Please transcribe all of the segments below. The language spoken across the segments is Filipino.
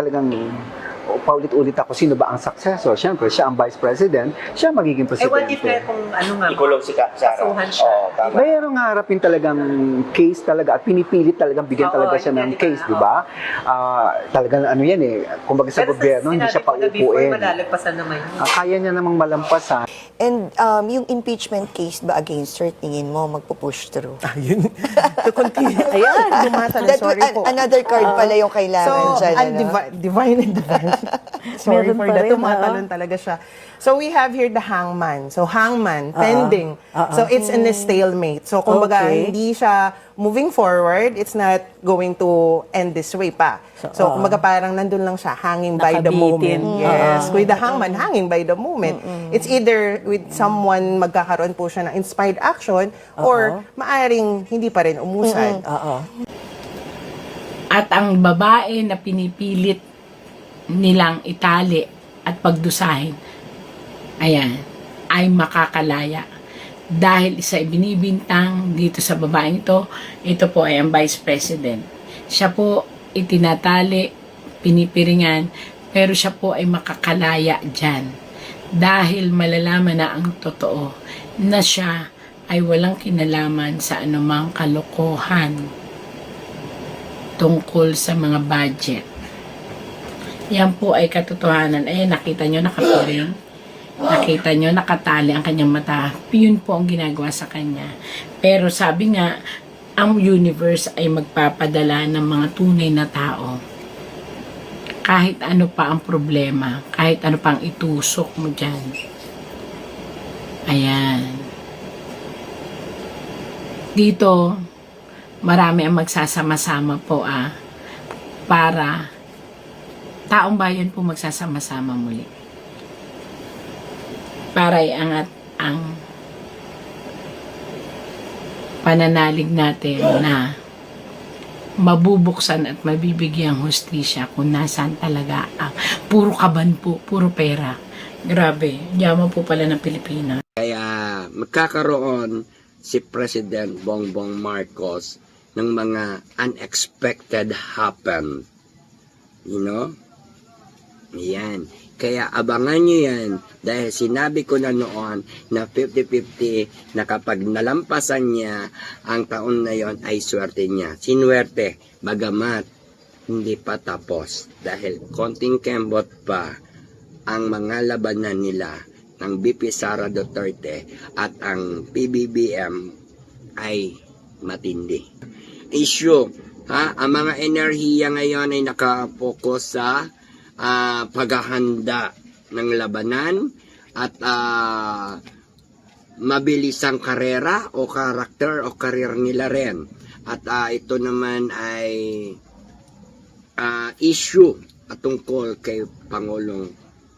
talagang paulit-ulit ako, sino ba ang successor? Siyempre, siya ang vice president, siya magiging Eh, what if presidente. kung ano nga, Ikulong si Sarah. kasuhan siya. Oo, tama. Mayroong harapin talagang case talaga at pinipilit talagang bigyan Oo, talaga siya yun ng nga, case, di di ba? ba? Talagang ano yan eh, kumbaga sa Pero gobyerno, hindi siya sinabi ko na before, paupuin. malalagpasan naman yun. Kaya niya namang malampasan. And yung impeachment case ba against her, tingin mo magpo-push through? Ayun. To continue. Ayan, lumasa na. Sorry po. Another card pala yung kailangan dyan. ang divine and divine. Sorry Meron for pa that. rin, Tumatalon talaga siya. So we have here the hangman. So hangman, pending. So it's in a stalemate. So kumbaga, Okay. hindi siya moving forward. It's not going to end this way pa. So kumbaga parang nandun lang siya, hanging by the Nakabitin. moment. Yes. With the hangman, hanging by the moment. It's either with someone magkakaroon po siya ng inspired action or maaring hindi pa rin umusad. At ang babae na pinipilit nilang itali at pagdusahin, ayan, ay makakalaya. Dahil isa ibinibintang dito sa babaeng ito po ay ang Vice President. Siya po itinatali, pinipiringan, pero siya po ay makakalaya dyan. Dahil malalaman na ang totoo na siya ay walang kinalaman sa anumang kalokohan tungkol sa mga budget. Yan po ay katotohanan. Ayan, nakita nyo nakapiring. Nakita nyo nakatali ang kanyang mata. Yun po ang ginagawa sa kanya. Pero sabi nga, ang universe ay magpapadala ng mga tunay na tao. Kahit ano pa ang problema, kahit ano pa ang itusok mo dyan. Ayan. Dito, marami ang magsasama-sama po para taong bayan po magsasama-sama muli. Para iangat ang pananalig natin na mabubuksan at mabibigyang hustisya kung nasaan talaga ang puro kaban po, puro pera. Grabe, yaman po pala ng Pilipinas. Kaya magkakaroon si President Bongbong Marcos ng mga unexpected happen. You know? Yan. Kaya abangan nyo yan dahil sinabi ko na noon na 50-50 na kapag nalampasan niya ang taon na yon ay swerte niya. Sinwerte, bagamat hindi pa tapos dahil konting kembot pa ang mga labanan nila ng BP Sara Duterte at ang PBBM ay matindi. Issue, ang mga enerhiya ngayon ay nakapokus sa paghahanda ng labanan at mabilisang karera o karakter o karir nila rin. At ito naman ay issue at tungkol kay Pangulong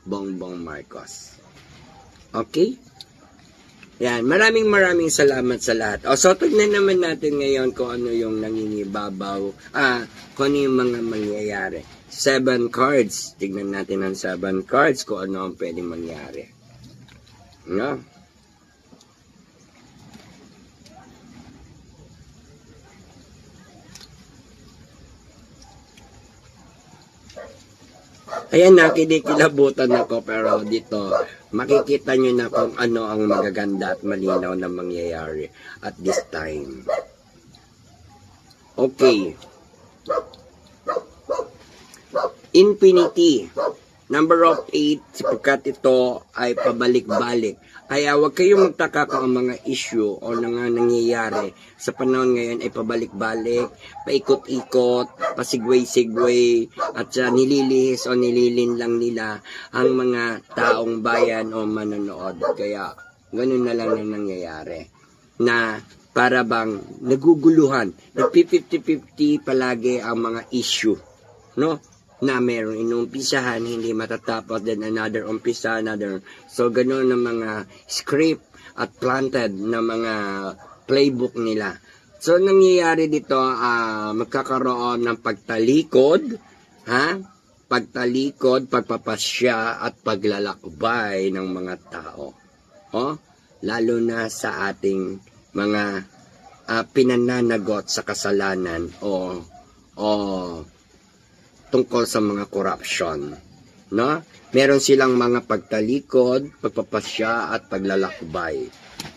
Bongbong Marcos. Okay? Yan, maraming salamat sa lahat. So, tignan naman natin ngayon kung ano yung nangingibabaw, kung ano yung mga mangyayari. 7 cards. Tignan natin ang 7 cards kung ano ang pwedeng mangyari. No? Ayan na, kinikilabutan ako pero dito makikita nyo na kung ano ang magaganda at malinaw na mangyayari at this time. Okay. Infinity. Number of 8, sapagkat ito ay pabalik-balik. Kaya huwag kayong magtaka kung ang mga issue o nangyayari sa panahon ngayon ay pabalik-balik, paikot-ikot, pasigway-sigway, at nililihis o nililin lang nila ang mga taong bayan o manonood. Kaya ganun na lang ang nangyayari. Na para bang naguguluhan, nagpi-50-50 palagi ang mga issue. No? Na meron inumpisahan, hindi matatapos, then another umpisa, another. So, ganun ang mga script at planted na mga playbook nila. So, nangyayari dito, magkakaroon ng pagtalikod, pagtalikod, pagpapasya, at paglalakbay ng mga tao. Lalo na sa ating mga pinananagot sa kasalanan o tungkol sa mga corruption. No? Meron silang mga pagtalikod, pagpapasya at paglalakbay.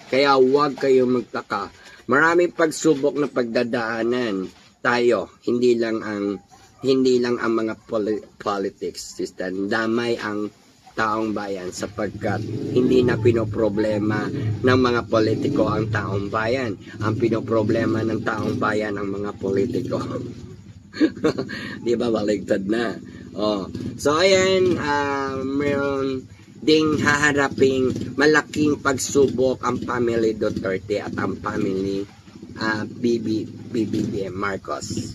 Kaya huwag kayong magtaka. Maraming pagsubok na pagdadaanan tayo, hindi lang ang mga politics system, damay ang taong bayan sapagkat hindi na pinoproblema ng mga politiko ang taong bayan. Ang pinoproblema ng taong bayan ang mga politiko. Di ba baligtad na? Oh. So ayan, meron ding haharaping malaking pagsubok ang family Duterte at ang family BBM Marcos.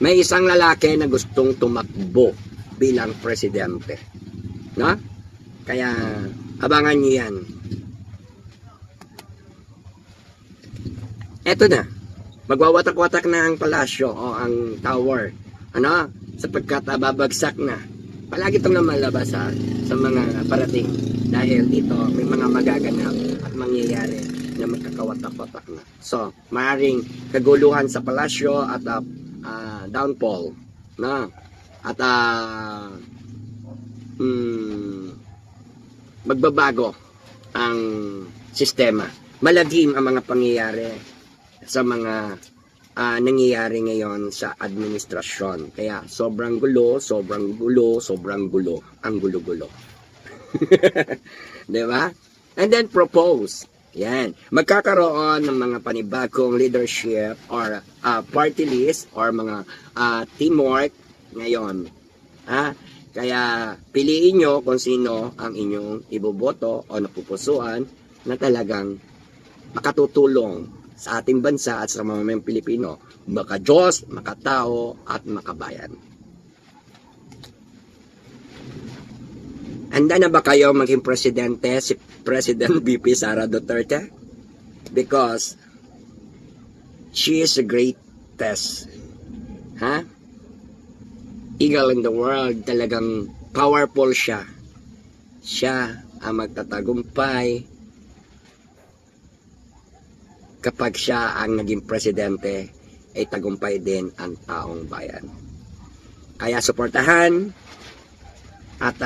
May isang lalaki na gustong tumakbo bilang presidente. No? Kaya abangan niyo yan. Eto na. Magwawatak-watak na ang palasyo o ang tower. Ano? Sapagkat babagsak na. Palagi itong namalabas sa mga parating. Dahil dito may mga magaganap at mangyayari na magkakawatak-watak na. So, maaaring kaguluhan sa palasyo at downfall. No? At magbabago ang sistema. Malagim ang mga pangyayari sa mga nangyayari ngayon sa administrasyon. Kaya sobrang gulo ang gulo-gulo. Diba? And then propose. Yan. Magkakaroon ng mga panibagong leadership or party list or mga teamwork ngayon. Kaya piliin nyo kung sino ang inyong iboboto o napupusuan na talagang makatutulong sa ating bansa at sa mamamayang Pilipino, maka-Diyos, makatao, at makabayan. Handa na ba kayo maging presidente si President VP Sara Duterte? Because she is the greatest. Eagle in the world, talagang powerful siya. Siya ang magtatagumpay kapag siya ang naging presidente, ay tagumpay din ang taong bayan. Kaya suportahan at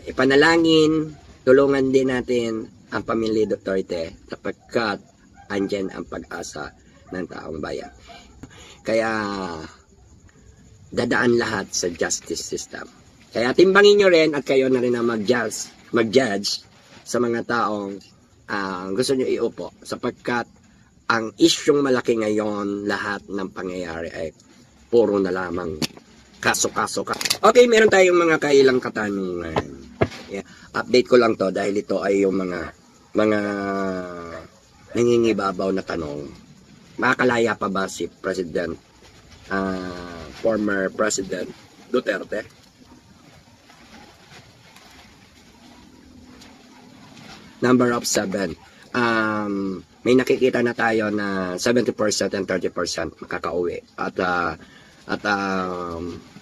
ipanalangin, tulungan din natin ang pamilya Duterte sapagkat andyan ang pag-asa ng taong bayan. Kaya dadaan lahat sa justice system. Kaya timbangin nyo rin at kayo na rin ang mag-judge sa mga taong gusto nyo iupo sapagkat ang isyong malaki ngayon, lahat ng pangyayari ay puro na lamang kaso-kaso. Okay, meron tayong mga kailang katanungan. Yeah. Update ko lang to dahil ito ay yung mga nangingibabaw na tanong. Makakalaya pa ba si former President Duterte? Number of 7. May nakikita na tayo na 70% and 30% makakauwi at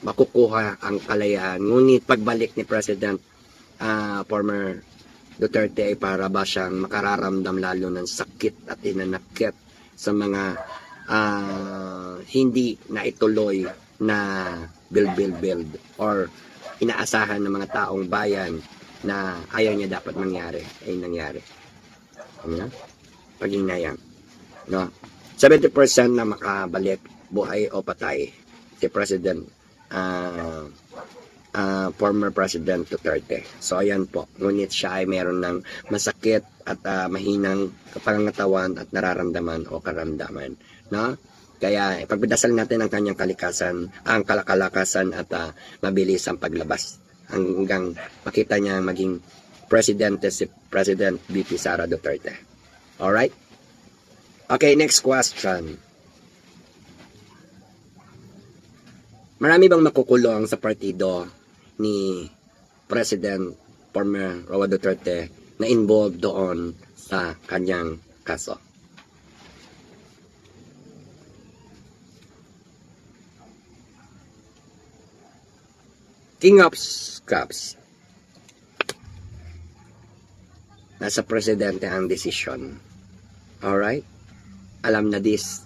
makukuha ang kalayaan. Ngunit pagbalik ni President former Duterte ay para ba siyang makararamdam lalo ng sakit at inanakit sa mga hindi na ituloy na build or inaasahan ng mga taong bayan na ayaw niya dapat mangyari ay nangyari. Paghinayang. No? 70% na makabalik, buhay o patay, si President, former President Duterte. So, ayan po. Ngunit siya ay meron ng masakit at mahinang kapangangatawan at nararamdaman o karamdaman. No? Kaya, ipagdasal natin ang kanyang ang kalakasan at mabilis ang paglabas hanggang makita niya maging presidente si President VP Sara Duterte. Alright? Okay, next question. Marami bang makukulong sa partido ni President former Roa Duterte na involved doon sa kanyang kaso? King of Cups. Nasa presidente ang desisyon. Alright? Alam na this.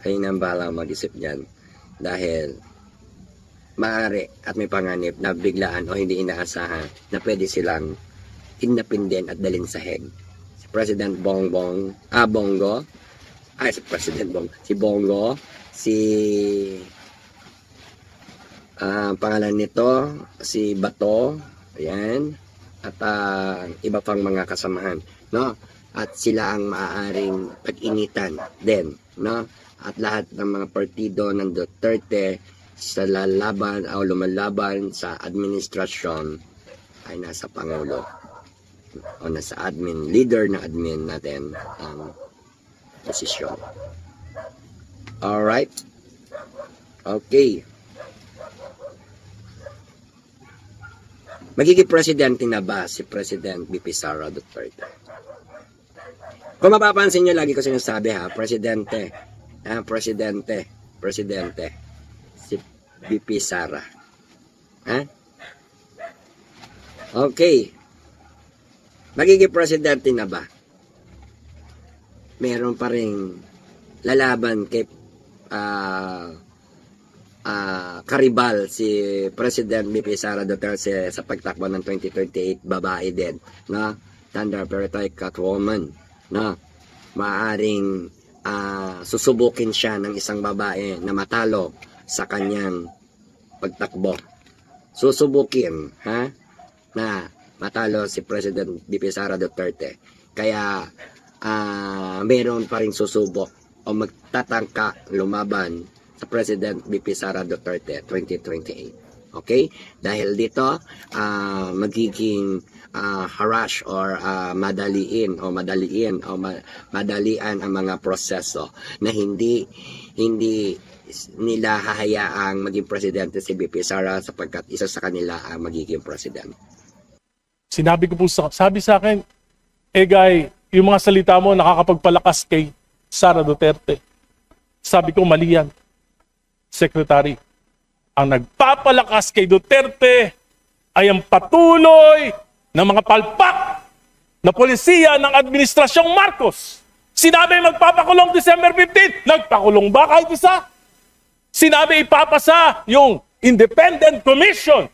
Kayo nang bahala mag-isip dyan. dahil maaari at may panganib na biglaan o hindi inaasahan na pwede silang kidnapin din at dalhin sa Hague. Si President Bongo, pangalan nito, si Bato, ayan, at iba pang mga kasamahan, no? At sila ang maaaring pag-initan din, no? At lahat ng mga partido ng Duterte sa lalaban o lumalaban sa administrasyon ay nasa Pangulo o nasa admin, leader ng admin natin ang posisyon. Alright? Okay. Magiging presidente na ba si President BP Sara Duterte? Kung mapapansin nyo, lagi ko sinasabi presidente. Si BP Sara. Okay. Magiging presidente na ba? Meron pa ring lalaban kay karibal si President BP Sara Duterte sa pagtakbo ng 2038, babae din, no? Thunder Peretay Catwoman, no? Maaring susubukin siya ng isang babae na matalo sa kanyang pagtakbo. Susubukin, na matalo si President BP Sara Duterte. Kaya meron pa ring susubok o magtatangka lumaban sa President BP Sara Duterte 2028. Okay? Dahil dito, magiging harass or madalian ang mga proseso na hindi nila hahayaang maging presidente si BP Sara sapagkat isa sa kanila ang magiging presidente. Sinabi ko po, sabi sa akin, guy, yung mga salita mo nakakapagpalakas kay Sara Duterte. Sabi ko, mali yan. Secretary, ang nagpapalakas kay Duterte ay ang patuloy ng mga palpak na polisiya ng Administrasyong Marcos. Sinabi magpapakulong December 15, nagpakulong ba kahit isa? Sinabi ipapasa yung Independent Commission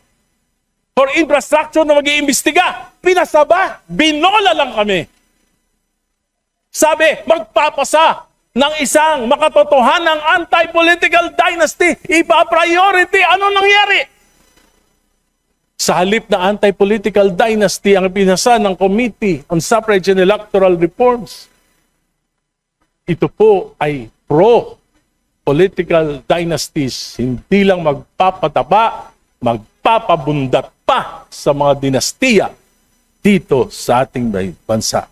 for Infrastructure na mag-iimbestiga. Pinasa ba? Binola lang kami. Sabi, magpapasa ng isang makatotohanang anti-political dynasty. Ipa-priority. Ano nangyari? Sa halip na anti-political dynasty ang pinasa ng Committee on Suffrage and Electoral Reforms, ito po ay pro-political dynasties. Hindi lang magpapataba, magpapabundat pa sa mga dinastiya dito sa ating bansa.